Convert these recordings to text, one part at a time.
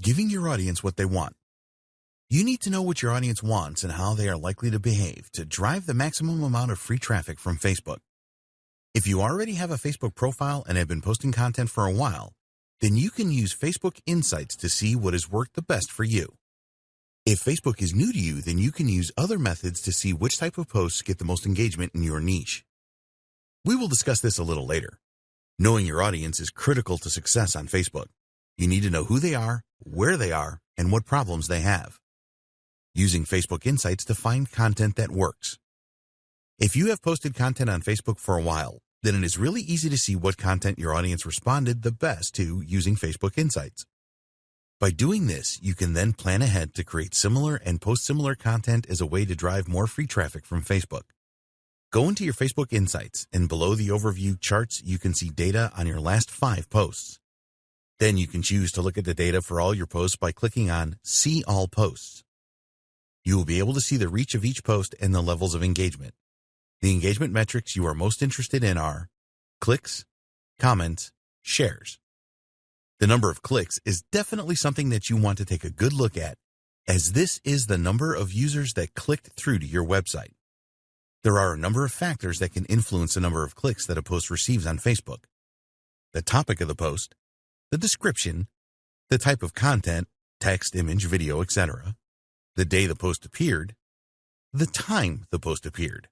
giving your audience what they want. You need to know what your audience wants and how they are likely to behave to drive the maximum amount of free traffic from Facebook. If you already have a Facebook profile and have been posting content for a while, then you can use Facebook Insights to see what has worked the best for you. If Facebook is new to you, then you can use other methods to see which type of posts get the most engagement in your niche. We will discuss this a little later. Knowing your audience is critical to success on Facebook. You need to know who they are, where they are, and what problems they have. Using Facebook Insights to find content that works. If you have posted content on Facebook for a while, then it is really easy to see what content your audience responded the best to using Facebook Insights. By doing this, you can then plan ahead to create similar and post similar content as a way to drive more free traffic from Facebook. Go into your Facebook Insights, and below the overview charts, you can see data on your last 5 posts. Then you can choose to look at the data for all your posts by clicking on See All Posts. You will be able to see the reach of each post and the levels of engagement. The engagement metrics you are most interested in are clicks, comments, shares. The number of clicks is definitely something that you want to take a good look at, as this is the number of users that clicked through to your website. There are a number of factors that can influence the number of clicks that a post receives on Facebook. The topic of the post, the description, the type of content, text, image, video, etc., the day the post appeared, the time the post appeared.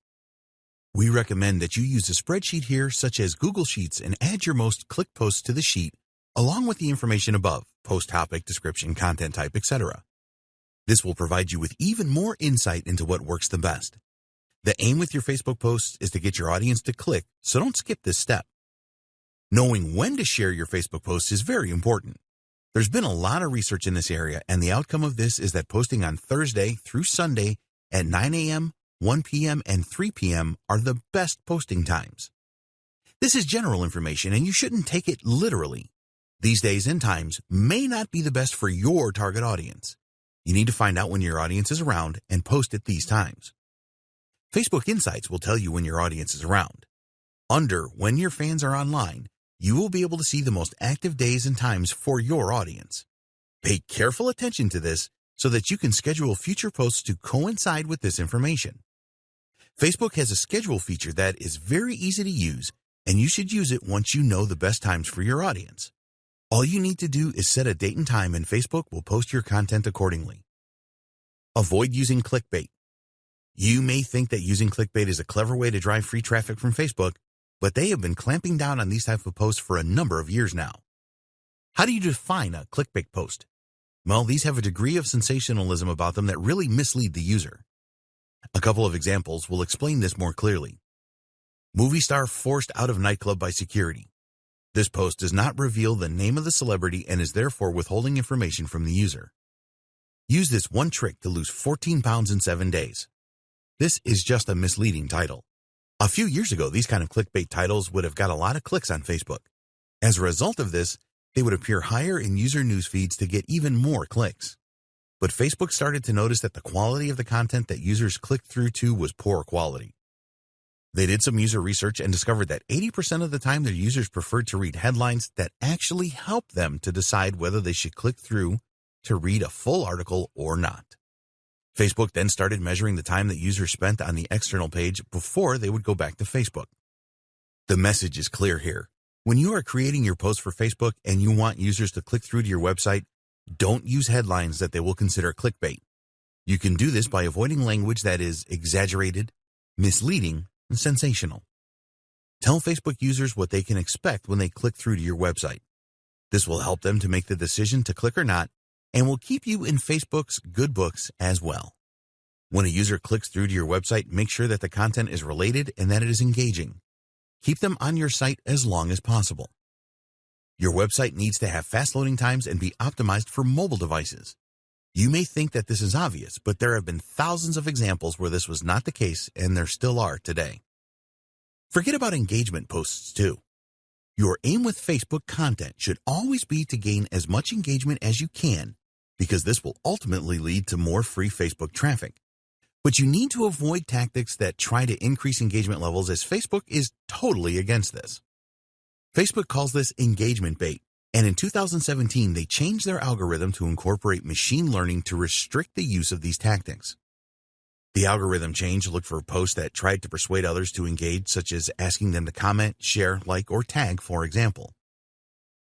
We recommend that you use a spreadsheet here such as Google Sheets and add your most clicked posts to the sheet along with the information above, post topic, description, content type, etc. This will provide you with even more insight into what works the best. The aim with your Facebook posts is to get your audience to click, so don't skip this step. Knowing when to share your Facebook posts is very important. There's been a lot of research in this area, and the outcome of this is that posting on Thursday through Sunday at 9 a.m., 1 p.m., and 3 p.m. are the best posting times. This is general information, and you shouldn't take it literally. These days and times may not be the best for your target audience. You need to find out when your audience is around and post at these times. Facebook Insights will tell you when your audience is around. Under When Your Fans Are Online, you will be able to see the most active days and times for your audience. Pay careful attention to this so that you can schedule future posts to coincide with this information. Facebook has a schedule feature that is very easy to use, and you should use it once you know the best times for your audience. All you need to do is set a date and time, and Facebook will post your content accordingly. Avoid using clickbait. You may think that using clickbait is a clever way to drive free traffic from Facebook, but they have been clamping down on these types of posts for a number of years now. How do you define a clickbait post? Well, these have a degree of sensationalism about them that really mislead the user. A couple of examples will explain this more clearly. Movie star forced out of nightclub by security. This post does not reveal the name of the celebrity and is therefore withholding information from the user. Use this one trick to lose 14 pounds in 7 days. This is just a misleading title. A few years ago, these kind of clickbait titles would have got a lot of clicks on Facebook. As a result of this, they would appear higher in user news feeds to get even more clicks. But Facebook started to notice that the quality of the content that users clicked through to was poor quality. They did some user research and discovered that 80% of the time their users preferred to read headlines that actually helped them to decide whether they should click through to read a full article or not. Facebook then started measuring the time that users spent on the external page before they would go back to Facebook. The message is clear here. When you are creating your post for Facebook and you want users to click through to your website, don't use headlines that they will consider clickbait. You can do this by avoiding language that is exaggerated, misleading, and sensational. Tell Facebook users what they can expect when they click through to your website. This will help them to make the decision to click or not, and will keep you in Facebook's good books as well. When a user clicks through to your website, make sure that the content is related and that it is engaging. Keep them on your site as long as possible. Your website needs to have fast loading times and be optimized for mobile devices. You may think that this is obvious, but there have been thousands of examples where this was not the case, and there still are today. Forget about engagement posts too. Your aim with Facebook content should always be to gain as much engagement as you can, because this will ultimately lead to more free Facebook traffic. But you need to avoid tactics that try to increase engagement levels, as Facebook is totally against this. Facebook calls this engagement bait, And in 2017, they changed their algorithm to incorporate machine learning to restrict the use of these tactics. The algorithm change looked for posts that tried to persuade others to engage, such as asking them to comment, share, like, or tag, for example.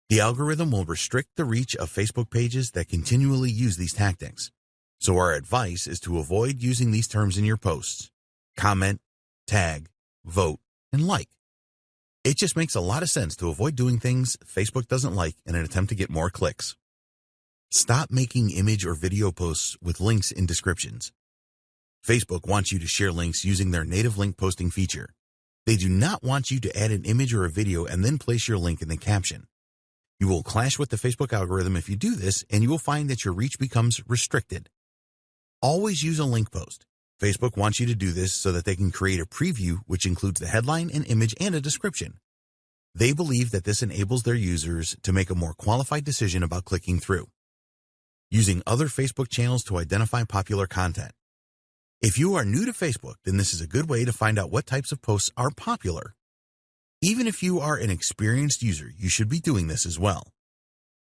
The algorithm will restrict the reach of Facebook pages that continually use these tactics. So our advice is to avoid using these terms in your posts: comment, tag, vote, and like. It just makes a lot of sense to avoid doing things Facebook doesn't like in an attempt to get more clicks. Stop making image or video posts with links in descriptions. Facebook wants you to share links using their native link posting feature. They do not want you to add an image or a video and then place your link in the caption. You will clash with the Facebook algorithm if you do this, and you will find that your reach becomes restricted. Always use a link post. Facebook wants you to do this so that they can create a preview which includes the headline, an image, and a description. They believe that this enables their users to make a more qualified decision about clicking through. Using other Facebook channels to identify popular content. If you are new to Facebook, then this is a good way to find out what types of posts are popular. Even if you are an experienced user, you should be doing this as well.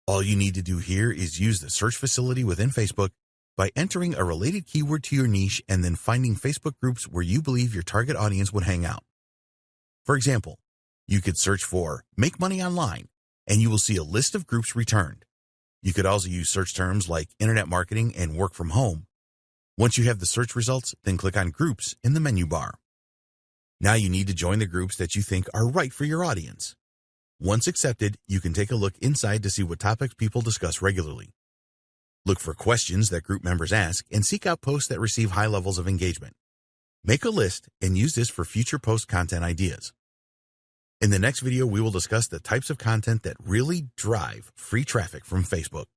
All you need to do here is use the search facility within Facebook by entering a related keyword to your niche and then finding Facebook groups where you believe your target audience would hang out. For example, you could search for "make money online" and you will see a list of groups returned. You could also use search terms like internet marketing and work from home. Once you have the search results, then click on groups in the menu bar. Now you need to join the groups that you think are right for your audience. Once accepted, you can take a look inside to see what topics people discuss regularly. Look for questions that group members ask and seek out posts that receive high levels of engagement. Make a list and use this for future post content ideas. In the next video, we will discuss the types of content that really drive free traffic from Facebook.